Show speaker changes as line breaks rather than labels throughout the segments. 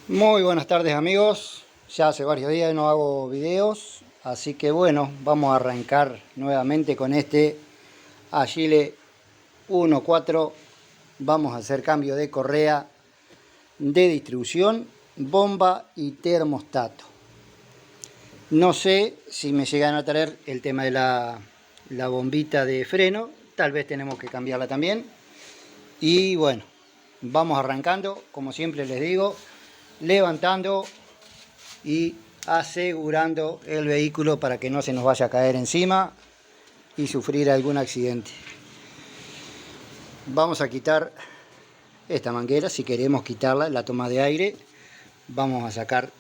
Muy buenas tardes amigos, ya hace varios días que no hago videos, así que bueno, vamos a arrancar nuevamente con este Agile 1.4. Vamos a hacer cambio de correa de distribución, bomba y termostato. No sé si me llegan a traer el tema de la bombita de freno, tal vez tenemos que cambiarla también. Y bueno, vamos arrancando, como siempre les digo, levantando y asegurando el vehículo para que no se nos vaya a caer encima y sufrir algún accidente. Vamos a quitar esta manguera, si queremos quitarla, la toma de aire. Vamos a sacar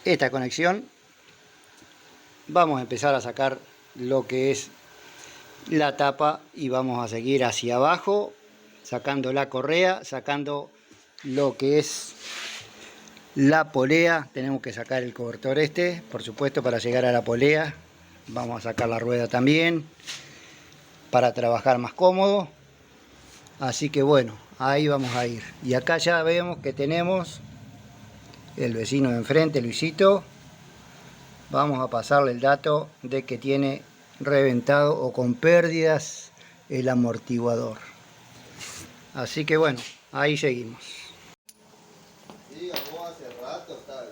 esta conexión. Vamos a empezar a sacar lo que es la tapa y vamos a seguir hacia abajo, sacando la correa, sacando lo que es la polea. Tenemos que sacar el cobertor este, por supuesto, para llegar a la polea. Vamos a sacar la rueda también para trabajar más cómodo. Así que bueno, ahí vamos a ir. Y acá ya vemos que tenemos el vecino de enfrente, Luisito. Vamos a pasarle el dato de que tiene reventado o con pérdidas el amortiguador. Así que bueno, ahí seguimos.
Sí, vos hace rato está.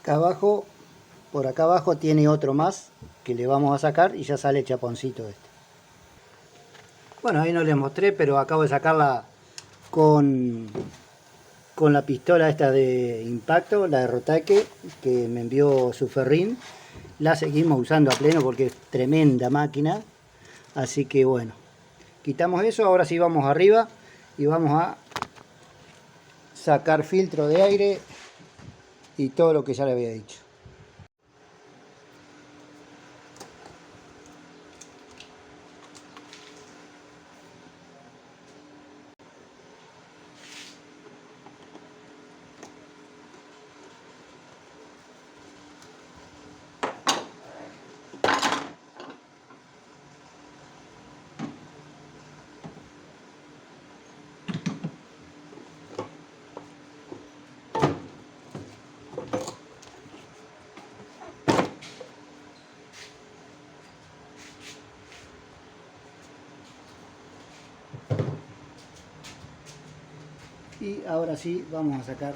Acá abajo, por acá abajo tiene otro más que le vamos a sacar y ya sale el chaponcito este. Bueno, ahí no les mostré, pero acabo de sacarla con la pistola esta de impacto, la de Rotaque, que me envió su Ferrín. La seguimos usando a pleno porque es tremenda máquina. Así que bueno, quitamos eso. Ahora sí vamos arriba y vamos a sacar filtro de aire y todo lo que ya le había dicho. Y ahora sí vamos a sacar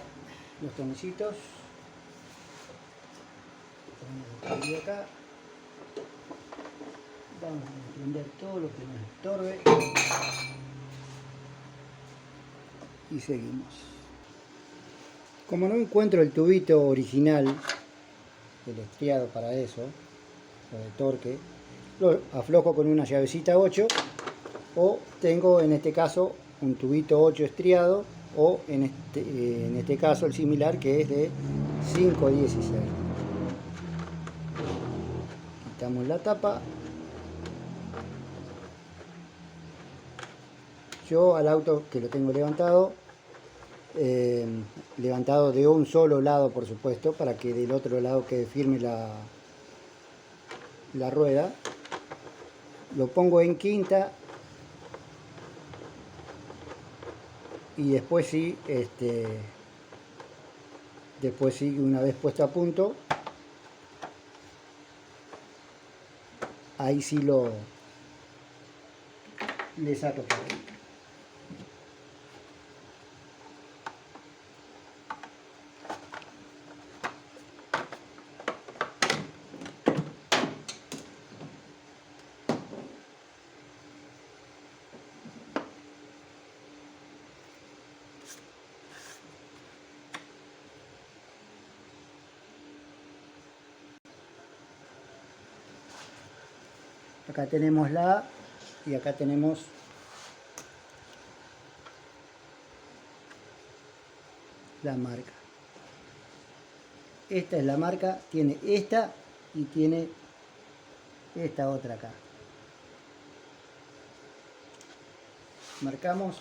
los tornillitos. Ponemos el acá. Vamos a prender todo lo que nos estorbe. Y seguimos. Como no encuentro el tubito original, el estriado para eso, o de torque, lo aflojo con una llavecita 8, o tengo en este caso un tubito 8 estriado, o en este caso el similar, que es de 5.16. Quitamos la tapa. Yo al auto, que lo tengo levantado, levantado de un solo lado, por supuesto, para que del otro lado quede firme la rueda, lo pongo en quinta y después sí, una vez puesto a punto, ahí sí le saco todo. Acá tenemos la A y acá tenemos la marca. Esta es la marca, tiene esta y tiene esta otra acá. Marcamos.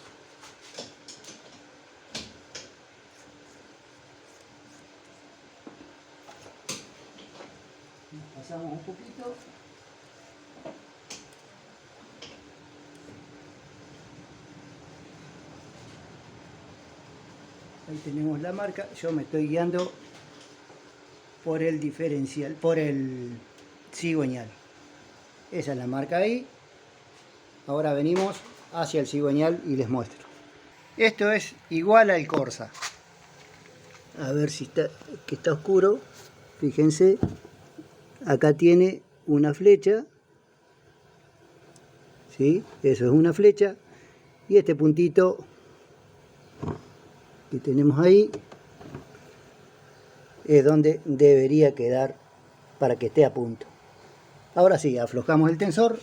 Pasamos un poquito. Ahí tenemos la marca. Yo me estoy guiando por el diferencial, por el cigüeñal. Esa es la marca ahí. Ahora venimos hacia el cigüeñal y les muestro. Esto es igual al Corsa. A ver si está, que está oscuro. Fíjense, acá tiene una flecha. ¿Sí? Eso es una flecha. Y este puntito que tenemos ahí es donde debería quedar para que esté a punto. Ahora sí, aflojamos el tensor.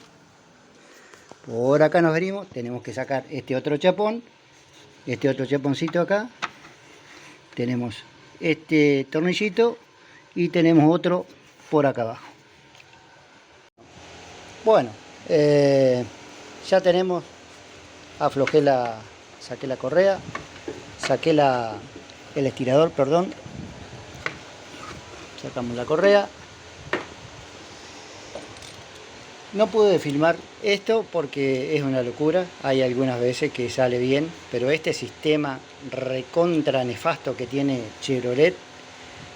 Por acá nos venimos, tenemos que sacar este otro chapón, este otro chaponcito acá. Tenemos este tornillito y tenemos otro por acá abajo. Bueno, ya tenemos, saqué la correa, saqué el estirador, perdón. Sacamos la correa. No pude filmar esto porque es una locura. Hay algunas veces que sale bien, pero este sistema recontra nefasto que tiene Chevrolet,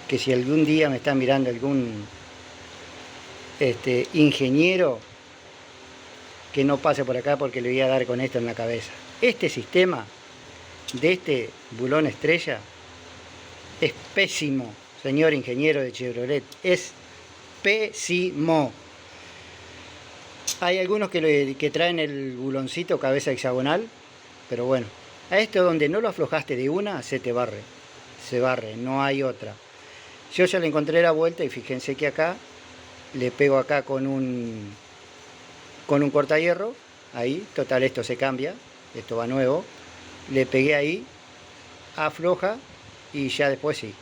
que si algún día me está mirando algún ingeniero, que no pase por acá porque le voy a dar con esto en la cabeza. Este sistema de este bulón estrella es pésimo, señor ingeniero de Chevrolet. Es pésimo. Hay algunos que traen el buloncito cabeza hexagonal, pero bueno, a esto donde no lo aflojaste de una, se te barre. Se barre, no hay otra. Yo ya le encontré la vuelta y fíjense que acá le pego acá con un cortahierro, ahí, total esto se cambia, esto va nuevo, le pegué ahí, afloja y ya después sí.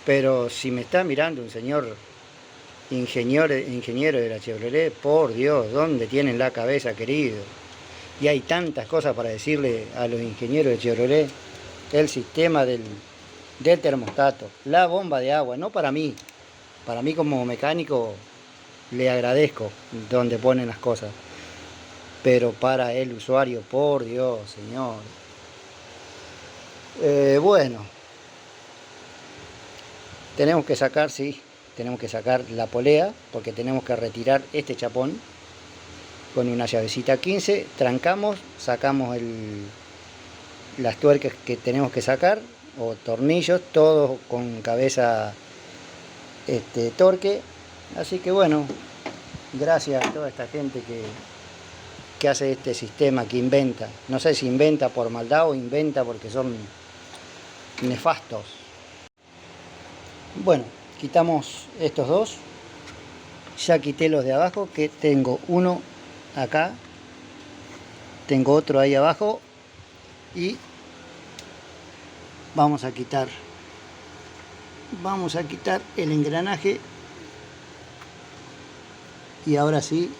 Pero si me está mirando un señor ingeniero de la Chevrolet, por Dios, ¿dónde tienen la cabeza, querido? Y hay tantas cosas para decirle a los ingenieros de Chevrolet. El sistema del termostato, la bomba de agua, no para mí como mecánico le agradezco donde ponen las cosas, pero para el usuario, por Dios, señor. Bueno, tenemos que sacar, sí, tenemos que sacar la polea porque tenemos que retirar este chapón con una llavecita 15, trancamos, sacamos las tuercas que tenemos que sacar o tornillos, todos con cabeza torque. Así que bueno, gracias a toda esta gente que hace este sistema, que inventa. No sé si inventa por maldad o inventa porque son nefastos. Bueno, quitamos estos dos. Ya quité los de abajo, que tengo uno acá, tengo otro ahí abajo, y vamos a quitar el engranaje. Y ahora sí,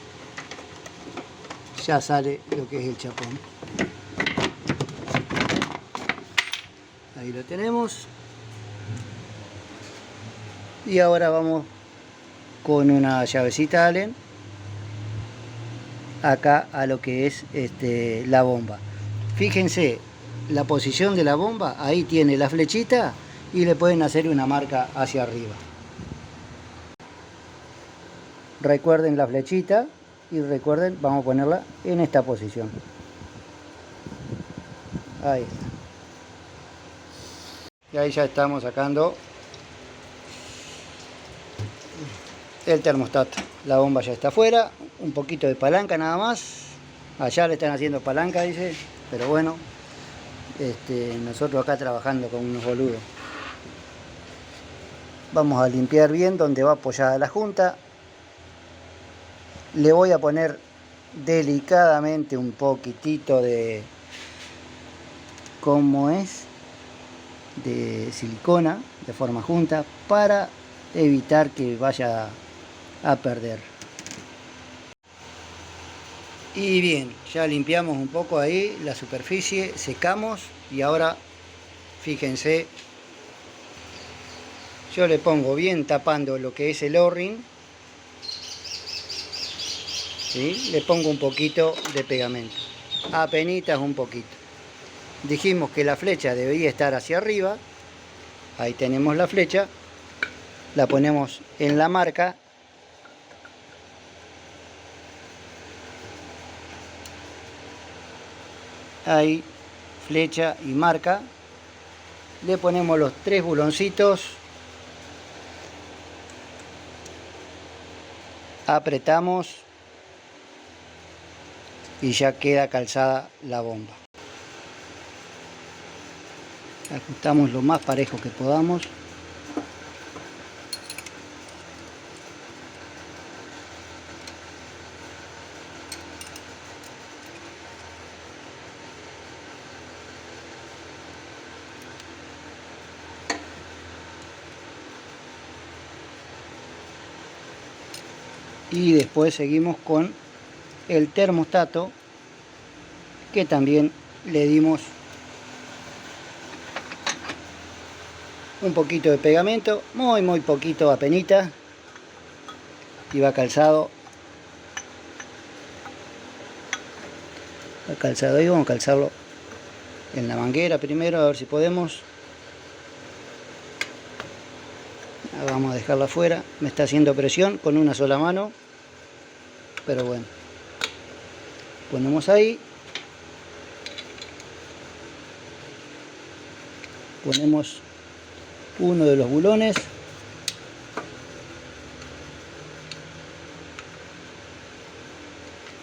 ya sale lo que es el chapón. Ahí lo tenemos. Y ahora vamos con una llavecita Allen acá a lo que es la bomba. Fíjense la posición de la bomba, ahí tiene la flechita y le pueden hacer una marca hacia arriba. Recuerden la flechita y recuerden, vamos a ponerla en esta posición. Ahí está. Y ahí ya estamos sacando el termostato. La bomba ya está afuera, un poquito de palanca nada más. Allá le están haciendo palanca, dice, pero bueno, nosotros acá trabajando con unos boludos. Vamos a limpiar bien donde va apoyada la junta. Le voy a poner delicadamente un poquitito de, ¿cómo es?, de silicona de forma junta para evitar que vaya a perder. Y bien, ya limpiamos un poco ahí la superficie, secamos y ahora fíjense, yo le pongo bien tapando lo que es el O-ring, ¿sí? Le pongo un poquito de pegamento, apenitas un poquito. Dijimos que la flecha debería estar hacia arriba, ahí tenemos la flecha, la ponemos en la marca. Ahí, flecha y marca. Le ponemos los 3 buloncitos. Apretamos. Y ya queda calzada la bomba. Ajustamos lo más parejo que podamos. Y después seguimos con el termostato, que también le dimos un poquito de pegamento, muy poquito, apenita, y va calzado. Va calzado ahí, vamos a calzarlo en la manguera primero, a ver si podemos. Vamos a dejarla afuera, me está haciendo presión con una sola mano, pero bueno, ponemos ahí, ponemos uno de los bulones,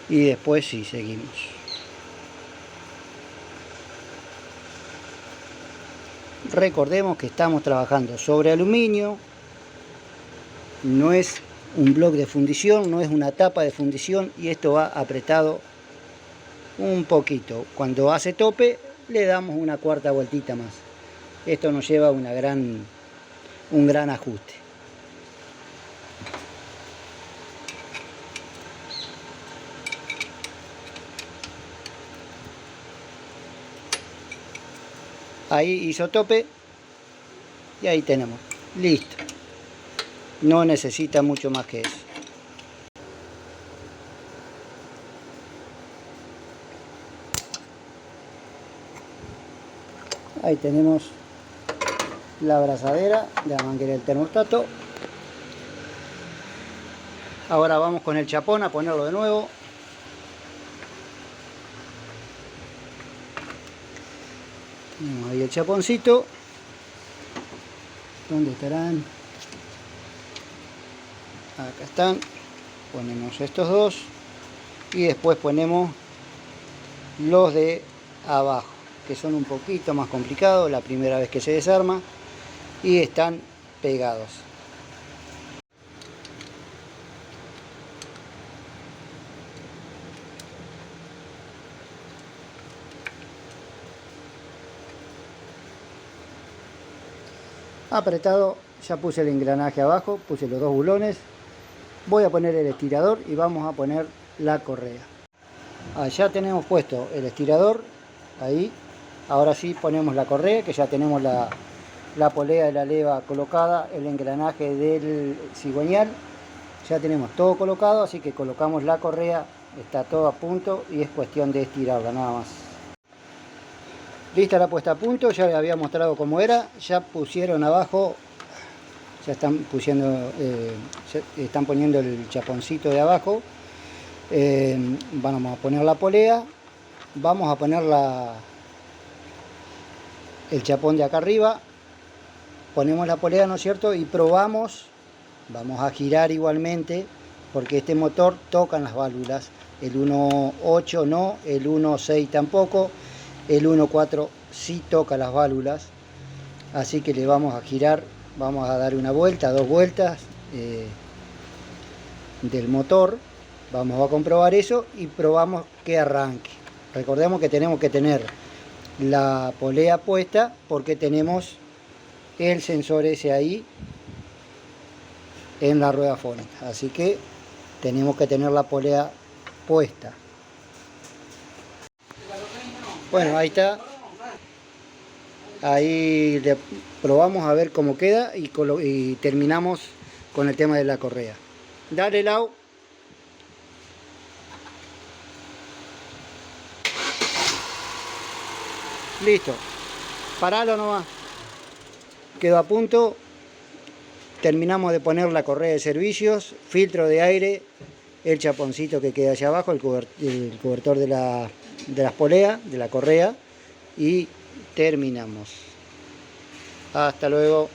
y después sí, seguimos. Recordemos que estamos trabajando sobre aluminio, no es un bloque de fundición, no es una tapa de fundición, y esto va apretado un poquito. Cuando hace tope le damos una cuarta vueltita más. Esto nos lleva un gran ajuste. Ahí hizo tope y ahí tenemos, listo. No necesita mucho más que eso. Ahí tenemos la abrazadera de la manguera del termostato. Ahora vamos con el chapón a ponerlo de nuevo. Tenemos ahí el chaponcito. ¿Dónde estarán? Acá están. Ponemos estos dos y después ponemos los de abajo, que son un poquito más complicados, la primera vez que se desarma, y están pegados. Apretado, ya puse el engranaje abajo, puse los dos bulones. Voy a poner el estirador y vamos a poner la correa. Allá tenemos puesto el estirador, ahí. Ahora sí ponemos la correa, que ya tenemos la polea de la leva colocada, el engranaje del cigüeñal. Ya tenemos todo colocado, así que colocamos la correa, está todo a punto y es cuestión de estirarla nada más. Lista la puesta a punto, ya les había mostrado cómo era, ya pusieron abajo, ya están poniendo el chaponcito de abajo, vamos a poner la polea, vamos a poner el chapón de acá arriba, ponemos la polea, ¿no es cierto? Y probamos, vamos a girar igualmente, porque este motor toca las válvulas, el 1.8 no, el 1.6 tampoco, el 1.4 sí toca las válvulas, así que le vamos a girar, vamos a dar una vuelta, dos vueltas del motor, Vamos a comprobar eso y probamos que arranque. Recordemos que tenemos que tener la polea puesta porque tenemos el sensor ese ahí en la rueda fónica. Así que tenemos que tener la polea puesta. Bueno, ahí está. Ahí le probamos a ver cómo queda y terminamos con el tema de la correa. Dale, Lau. Listo. Paralo nomás. Quedó a punto. Terminamos de poner la correa de servicios, filtro de aire, el chaponcito que queda allá abajo, el cobertor de las poleas, de la correa, y terminamos. Hasta luego.